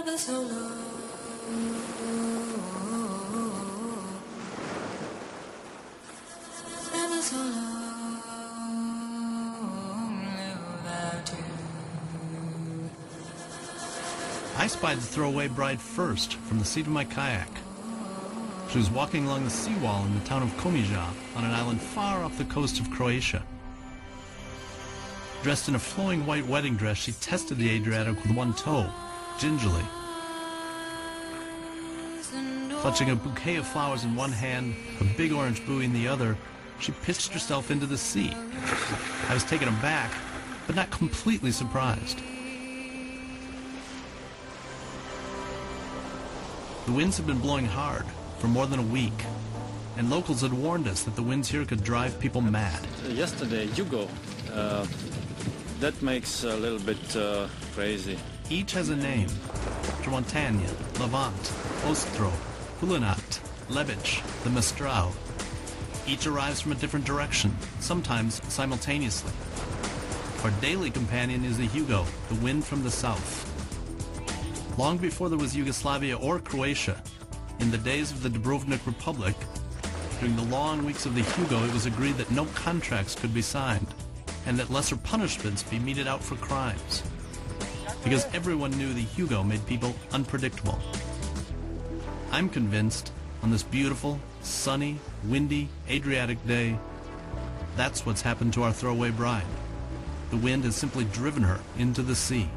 I spied the throwaway bride first from the seat of my kayak. She was walking along the seawall in the town of Komija on an island far off the coast of Croatia. Dressed in a flowing white wedding dress, she tested the Adriatic with one toe, gingerly. Clutching a bouquet of flowers in one hand, a big orange buoy in the other, she pitched herself into the sea. I was taken aback, but not completely surprised. The winds had been blowing hard for more than a week, and locals had warned us that the winds here could drive people mad. Yesterday, Hugo, that makes a little bit crazy. Each has a name: Tramontania, Levant, Ostro, Kulinat, Lebic, the Mistral. Each arrives from a different direction, sometimes simultaneously. Our daily companion is the Hugo, the wind from the south. Long before there was Yugoslavia or Croatia, in the days of the Dubrovnik Republic, during the long weeks of the Hugo, it was agreed that no contracts could be signed, and that lesser punishments be meted out for crimes, because everyone knew the Hugo made people unpredictable. I'm convinced, on this beautiful, sunny, windy, Adriatic day, that's what's happened to our throwaway bride. The wind has simply driven her into the sea.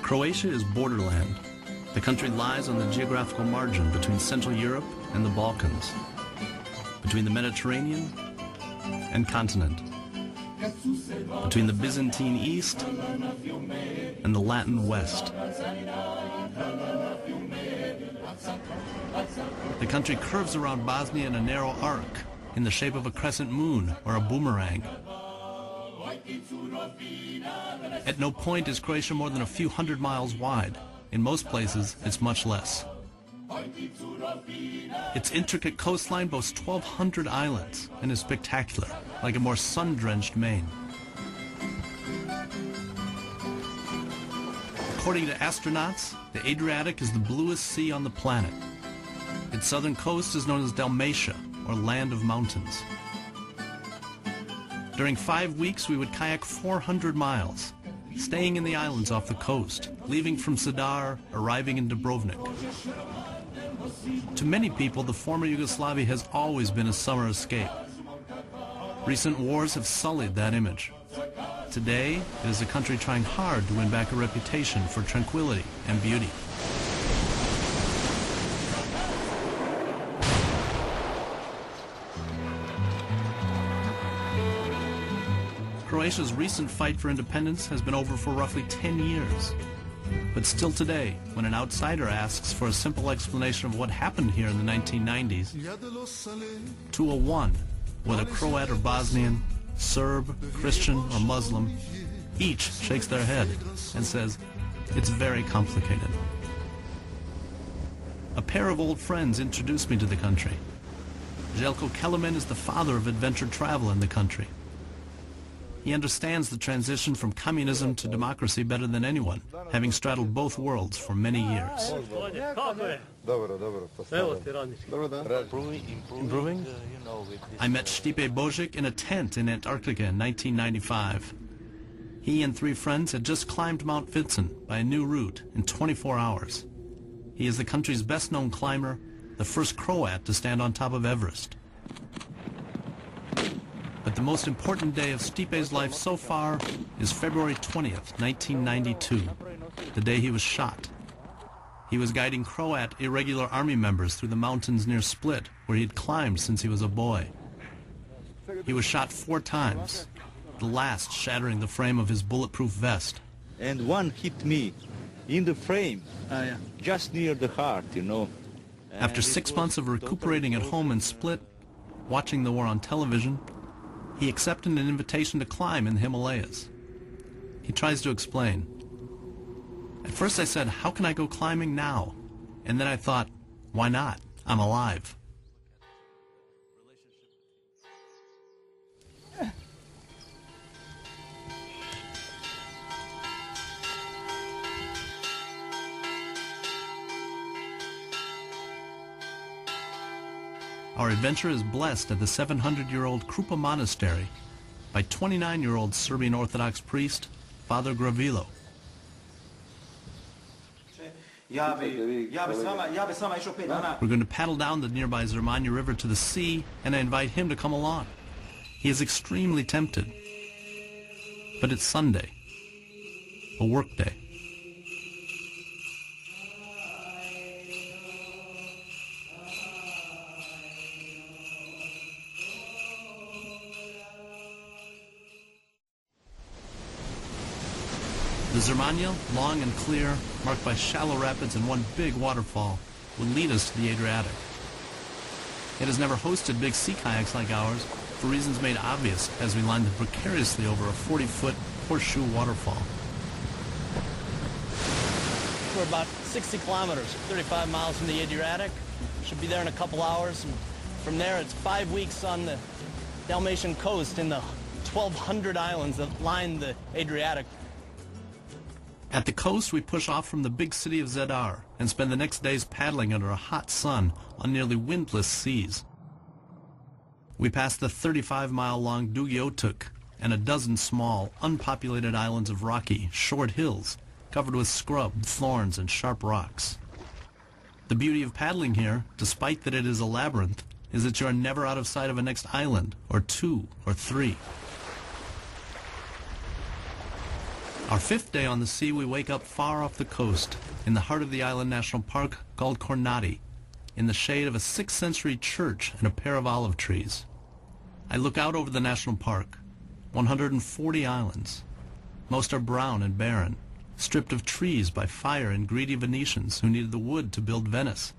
Croatia is borderland. The country lies on the geographical margin between Central Europe and the Balkans, between the Mediterranean and continent, between the Byzantine East and the Latin West. The country curves around Bosnia in a narrow arc in the shape of a crescent moon or a boomerang. At no point is Croatia more than a few hundred miles wide. In most places, it's much less. Its intricate coastline boasts 1,200 islands and is spectacular, like a more sun-drenched Maine. According to astronauts, the Adriatic is the bluest sea on the planet. Its southern coast is known as Dalmatia, or Land of Mountains. During 5 weeks, we would kayak 400 miles, staying in the islands off the coast, leaving from Sadar, arriving in Dubrovnik. To many people, the former Yugoslavia has always been a summer escape. Recent wars have sullied that image. Today, it is a country trying hard to win back a reputation for tranquility and beauty. Croatia's recent fight for independence has been over for roughly 10 years. But still today, when an outsider asks for a simple explanation of what happened here in the 1990s, 201, whether Croat or Bosnian, Serb, Christian, or Muslim, each shakes their head and says, it's very complicated. A pair of old friends introduced me to the country. Željko Kelemen is the father of adventure travel in the country. He understands the transition from communism to democracy better than anyone, having straddled both worlds for many years. Improving? I met Stipe Božić in a tent in Antarctica in 1995. He and 3 friends had just climbed Mount Vincent by a new route in 24 hours. He is the country's best-known climber, the first Croat to stand on top of Everest. But the most important day of Stipe's life so far is February 20th, 1992, the day he was shot. He was guiding Croat irregular army members through the mountains near Split, where he had climbed since he was a boy. He was shot 4 times, the last shattering the frame of his bulletproof vest. And one hit me in the frame, just near the heart, you know. After 6 months of recuperating at home in Split, watching the war on television, he accepted an invitation to climb in the Himalayas. He tries to explain. At first I said, how can I go climbing now? And then I thought, why not? I'm alive. Our adventure is blessed at the 700-year-old Krupa Monastery by 29-year-old Serbian Orthodox priest, Father Gravilo. We're going to paddle down the nearby Zermania River to the sea, and I invite him to come along. He is extremely tempted. But it's Sunday, a work day. The Zermania, long and clear, marked by shallow rapids and one big waterfall, will lead us to the Adriatic. It has never hosted big sea kayaks like ours, for reasons made obvious as we lined them precariously over a 40-foot horseshoe waterfall. We're about 60 kilometers, 35 miles from the Adriatic. Should be there in a couple hours. And from there, it's 5 weeks on the Dalmatian coast in the 1,200 islands that line the Adriatic. At the coast, we push off from the big city of Zadar and spend the next days paddling under a hot sun on nearly windless seas. We pass the 35-mile-long Dugiotuk and a dozen small, unpopulated islands of rocky, short hills covered with scrub, thorns, and sharp rocks. The beauty of paddling here, despite that it is a labyrinth, is that you are never out of sight of a next island, or 2, or 3. Our 5th day on the sea, we wake up far off the coast, in the heart of the island national park called Kornati, in the shade of a 6th century church and a pair of olive trees. I look out over the national park, 140 islands. Most are brown and barren, stripped of trees by fire and greedy Venetians who needed the wood to build Venice.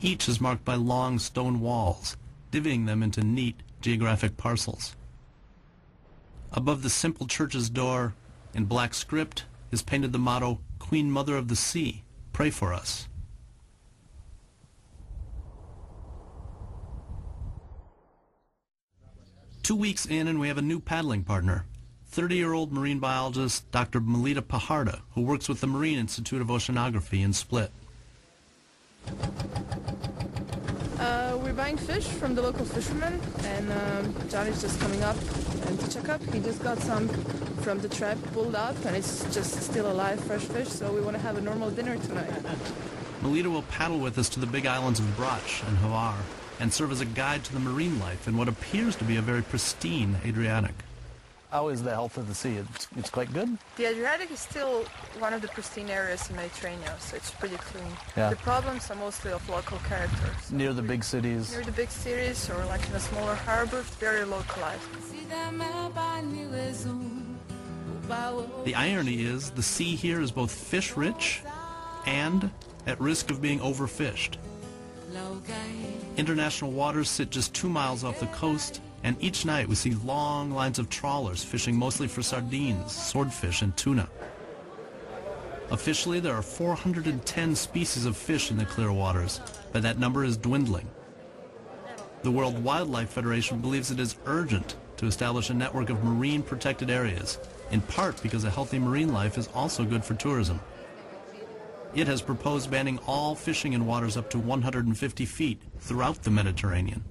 Each is marked by long stone walls, divvying them into neat geographic parcels. Above the simple church's door, in black script, is painted the motto, Queen Mother of the Sea, pray for us. Two weeks in and we have a new paddling partner, 30-year-old marine biologist Dr. Melita Pajarda, who works with the Marine Institute of Oceanography in Split. We're buying fish from the local fishermen, and Johnny's just coming up and to check up. He just got some from the trap pulled up, and it's just still alive, fresh fish, so we want to have a normal dinner tonight. Melita will paddle with us to the big islands of Brač and Hvar and serve as a guide to the marine life in what appears to be a very pristine Adriatic. How is the health of the sea? It's quite good? The Adriatic is still one of the pristine areas in Mediterranean, so it's pretty clean. Yeah. The problems are mostly of local characters. Near the big cities? Near the big cities or like in a smaller harbor, very localized. The irony is the sea here is both fish-rich and at risk of being overfished. International waters sit just 2 miles off the coast, and each night we see long lines of trawlers fishing mostly for sardines, swordfish, and tuna. Officially, there are 410 species of fish in the clear waters, but that number is dwindling. The World Wildlife Federation believes it is urgent to establish a network of marine protected areas, in part because a healthy marine life is also good for tourism. It has proposed banning all fishing in waters up to 150 feet throughout the Mediterranean.